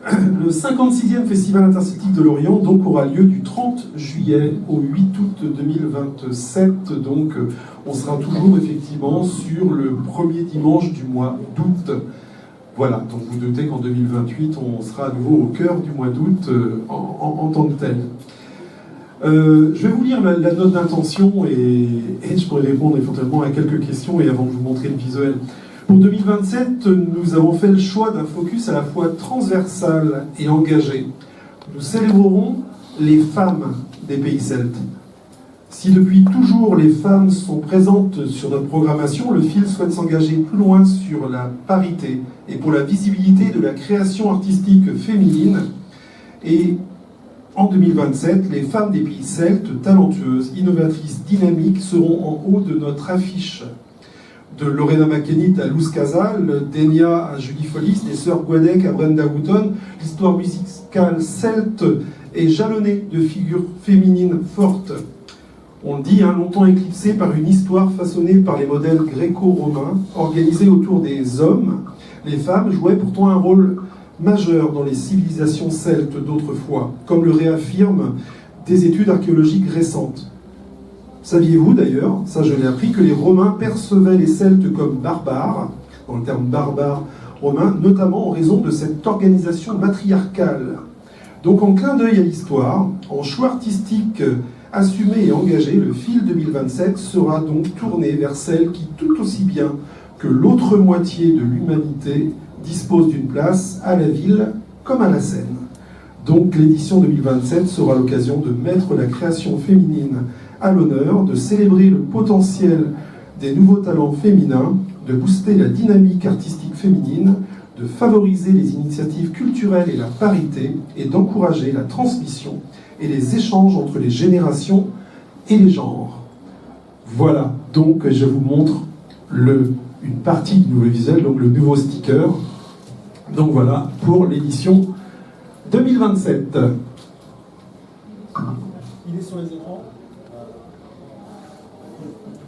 Le 56e Festival interceltique de Lorient donc aura lieu du 30 juillet au 8 août 2027. Donc on sera toujours effectivement sur le premier dimanche du mois d'août. Voilà, donc vous doutez qu'en 2028, on sera à nouveau au cœur du mois d'août en tant que tel. Je vais vous lire la note d'intention et je pourrai répondre éventuellement à quelques questions et avant de vous montrer le visuel. Pour 2027, nous avons fait le choix d'un focus à la fois transversal et engagé. Nous célébrerons les femmes des pays celtes. Si depuis toujours les femmes sont présentes sur notre programmation, le FIL souhaite s'engager plus loin sur la parité et pour la visibilité de la création artistique féminine. Et en 2027, les femmes des pays celtes, talentueuses, innovatrices, dynamiques, seront en haut de notre affiche. De Lorena McKennitt à Luz Casal, d'Enya à Julie Follis, des sœurs Guadec à Brenda Wooton, l'histoire musicale celte est jalonnée de figures féminines fortes. On le dit, longtemps éclipsée par une histoire façonnée par les modèles gréco-romains, organisés autour des hommes. Les femmes jouaient pourtant un rôle majeur dans les civilisations celtes d'autrefois, comme le réaffirment des études archéologiques récentes. Saviez-vous d'ailleurs, ça je l'ai appris, que les Romains percevaient les Celtes comme barbares, dans le terme barbare romain, notamment en raison de cette organisation matriarcale. Donc en clin d'œil à l'histoire, en choix artistique assumé et engagé, le FIL 2027 sera donc tourné vers celle qui, tout aussi bien que l'autre moitié de l'humanité, dispose d'une place à la ville comme à la scène. Donc l'édition 2027 sera l'occasion de mettre la création féminine à l'honneur, de célébrer le potentiel des nouveaux talents féminins, de booster la dynamique artistique féminine, de favoriser les initiatives culturelles et la parité, et d'encourager la transmission et les échanges entre les générations et les genres. Voilà, donc je vous montre une partie du nouveau visuel, donc le nouveau sticker. Donc voilà, pour l'édition 2027. Il est sur les écrans.